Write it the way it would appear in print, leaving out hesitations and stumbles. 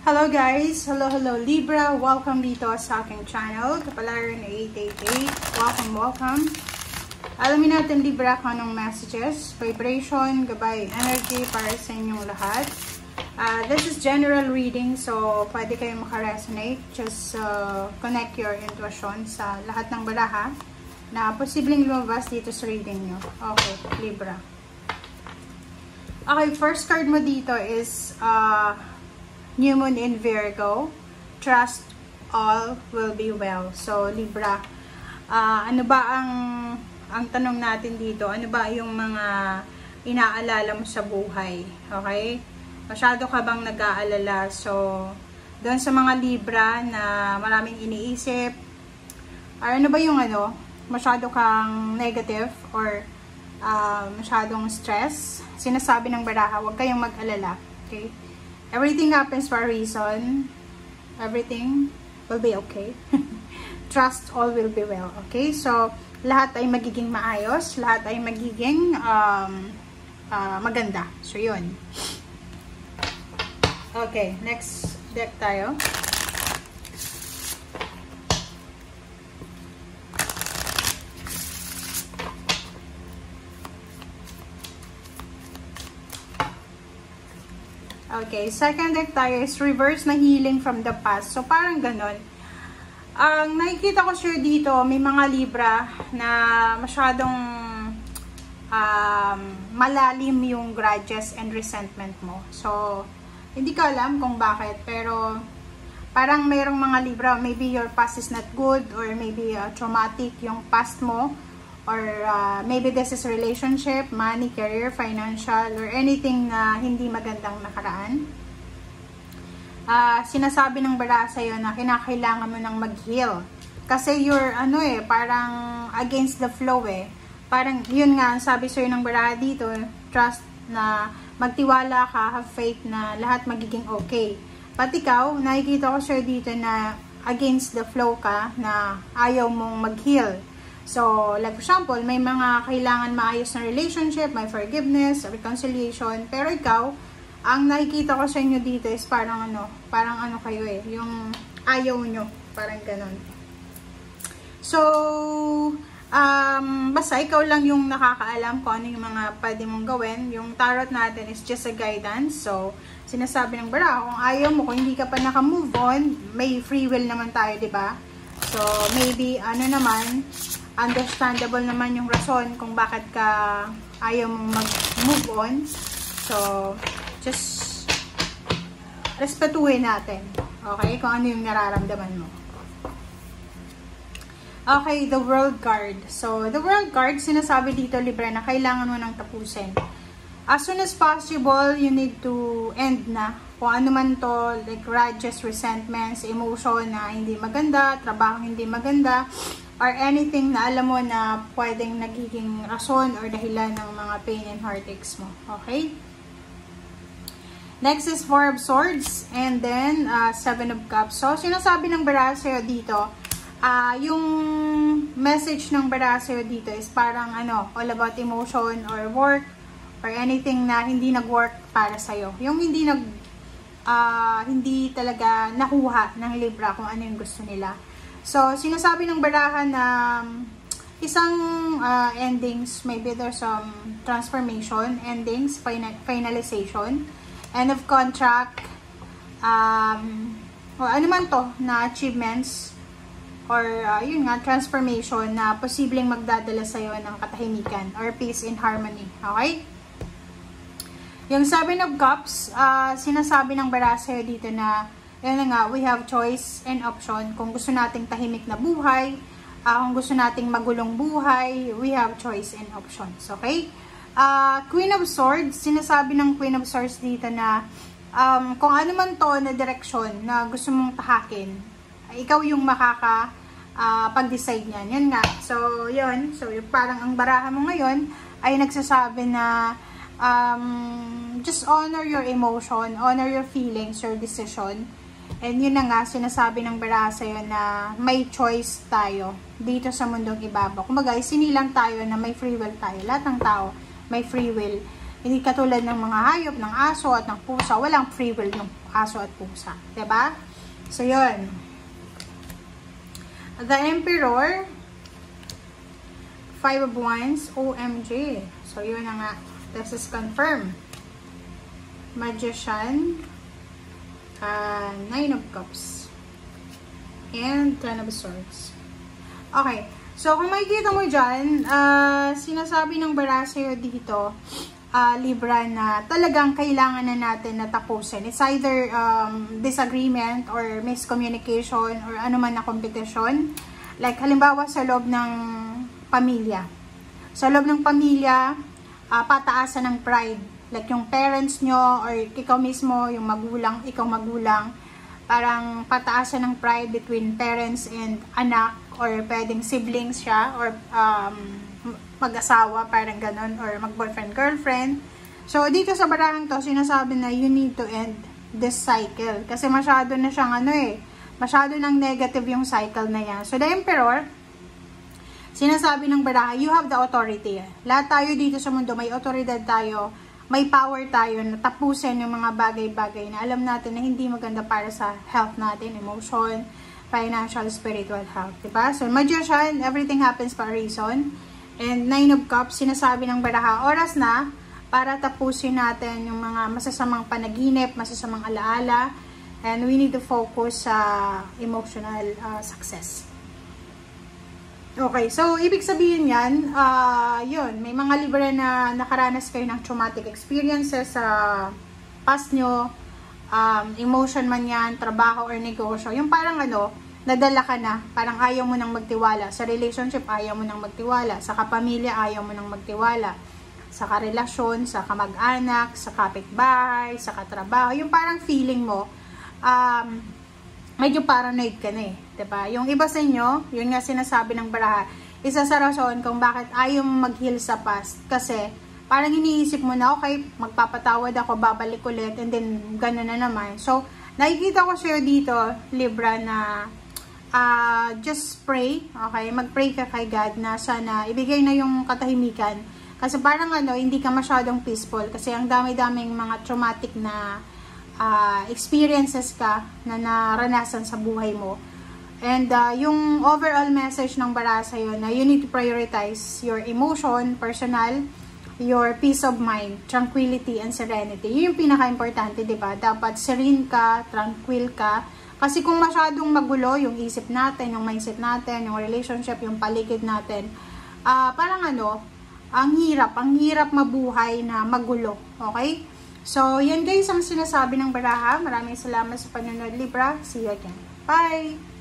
Hello guys! Hello Libra! Welcome dito sa aking channel, Kapalaran 888. Welcome! Alamin natin Libra kung anong messages, vibration, gabay, energy para sa inyong lahat. This is general reading, so pwede kayong makaresonate. Just connect your intuition sa lahat ng baraha na posibleng lumabas dito sa reading nyo. Okay, Libra. Okay, first card mo dito is New Moon in Virgo. Trust all will be well. So, Libra, ano ba ang tanong natin dito? Ano ba yung mga inaalala mo sa buhay? Okay? Masyado ka bang nag-aalala? So, doon sa mga Libra na maraming iniisip, or ano ba yung masyado kang negative or masyadong stress, sinasabi ng baraha, huwag kayong mag-alala. Okay? Everything happens for a reason. Everything will be okay. Trust all will be well. Okay? So, lahat ay magiging maayos. Lahat ay magiging maganda. So, yun. Okay. Next deck tayo. Okay, second deck tayo is reverse na healing from the past. So, parang ganon. Ang nakikita ko sure dito, may mga Libra na masyadong malalim yung grudges and resentment mo. So, hindi ko alam kung bakit, pero parang mayroong mga Libra, maybe your past is not good, or maybe traumatic yung past mo, or maybe this is relationship, money, career, financial, or anything na hindi magandang nakaraan. Sinasabi ng baraha sa'yo na kinakailangan mo nang mag-heal. Kasi you're, parang against the flow eh. Parang, yun nga, sabi sa'yo ng baraha dito, trust na magtiwala ka, have faith na lahat magiging okay. Pati ikaw, nakikita ko sa'yo dito na against the flow ka, na ayaw mong mag-heal. So, like for example, may mga kailangan maayos na relationship, may forgiveness, reconciliation, pero ikaw, ang nakikita ko sa inyo dito is parang kayo eh, yung ayaw nyo, parang ganon. So, basta ikaw lang yung nakakaalam kung ano yung mga pwede mong gawin. Yung tarot natin is just a guidance. So, sinasabi ng baraha, kung ayaw mo, kung hindi ka pa naka-move on, may free will naman tayo, diba? So, maybe, understandable naman yung rason kung bakit ka ayaw mong mag-move on. So, just respetuhin natin. Okay? Kung ano yung nararamdaman mo. Okay, the World card. So, the World card, sinasabi dito, Libra, na kailangan mo nang tapusin. As soon as possible, you need to end na. Kung ano man to, like grudges, resentments, emotion na hindi maganda, trabaho hindi maganda, or anything na alam mo na pwedeng nagiging rason or dahilan ng mga pain and heartaches mo. Okay? Next is Four of Swords, and then Seven of Cups. So, sinasabi ng baraha sa'yo dito, yung message ng baraha sa'yo dito is parang all about emotion or work or anything na hindi nag-work para sa'yo. Yung hindi talaga nakuha ng Libra kung ano yung gusto nila. So, sinasabi ng baraha na isang endings, maybe there's some transformation, endings, finalization, end of contract, o ano man to na achievements, or yun nga, transformation na posibleng magdadala sa'yo ng katahimikan or peace and harmony. Okay? Yung Seven of Cups, sinasabi ng baraha sa'yo dito na yun nga, we have choice and option. Kung gusto nating tahimik na buhay, kung gusto nating magulong buhay, we have choice and options. Okay? Queen of Swords, sinasabi ng Queen of Swords dito na kung ano man to na direksyon na gusto mong tahakin, ikaw yung pag-decide niyan. Yan nga. So, yun. So, parang ang baraha mo ngayon ay nagsasabi na just honor your emotion, honor your feelings, your decision. And yun na nga, sinasabi ng baraha sa'yo na may choice tayo dito sa mundong ibabaw. Kumbaga, sinilang tayo na may free will tayo. Lahat ng tao may free will. Hindi katulad ng mga hayop, ng aso at ng pusa, walang free will ng aso at pusa. Diba? So, yun. The Emperor, 5 of Wands, OMG. So, yun na nga. This is confirmed. Magician, 9 of Cups, and 10 of Swords. Okay. So, kung makikita mo dyan, sinasabi ng bara sa'yo dito, Libra, na talagang kailangan na natin na tapusin. It's either disagreement or miscommunication or ano man na competition. Like, halimbawa sa loob ng pamilya. Sa loob ng pamilya, pataasan ng pride. Like, yung parents nyo or ikaw mismo, yung magulang, ikaw magulang, parang pataasan ng pride between parents and anak, or pwedeng siblings siya, or mag-asawa, parang ganon, or mag-boyfriend, girlfriend. So, dito sa barahang to, sinasabi na you need to end this cycle. Kasi masyado na siyang masyado ng negative yung cycle na yan. So, the Emperor, sinasabi ng baraha, you have the authority. Lahat tayo dito sa mundo, may otoridad tayo, may power tayo na tapusin yung mga bagay-bagay na alam natin na hindi maganda para sa health natin, emotion, financial, spiritual health. Diba? So, Magician, everything happens for a reason. And 9 of Cups, sinasabi ng baraha, oras na para tapusin natin yung mga masasamang panaginip, masasamang alaala, and we need to focus sa emotional success. Okay, so ibig sabihin yan, yun, may mga Libra na nakaranas kayo ng traumatic experiences sa past nyo, emotion man yan, trabaho or negosyo, yung parang nadala ka na, parang ayaw mo nang magtiwala, sa relationship ayaw mo nang magtiwala, sa kapamilya ayaw mo nang magtiwala, sa karelasyon, sa kamag-anak, sa kapitbahay, sa katrabaho, yung parang feeling mo, medyo paranoid ka na diba? Yung iba sa inyo, yun nga sinasabi ng baraha, isa sa rason kung bakit ayaw mag-heal sa past, kasi parang iniisip mo na, okay, magpapatawad ako, babalik ulit, and then gano'n na naman. So, nakikita ko sa'yo dito, Libra, na just pray, okay? Mag-pray ka kay God na sana ibigay na yung katahimikan. Kasi parang hindi ka masyadong peaceful, kasi ang dami-daming mga traumatic na experiences ka na naranasan sa buhay mo. And yung overall message ng bara sa'yo na you need to prioritize your emotion, personal, your peace of mind, tranquility, and serenity. Yun yung pinaka-importante, diba? Dapat serene ka, tranquil ka. Kasi kung masyadong magulo yung isip natin, yung mindset natin, yung relationship, yung paligid natin, parang ang hirap mabuhay na magulo. Okay? So, yan guys ang sinasabi ng baraha. Maraming salamat sa panonood, Libra. See you again. Bye!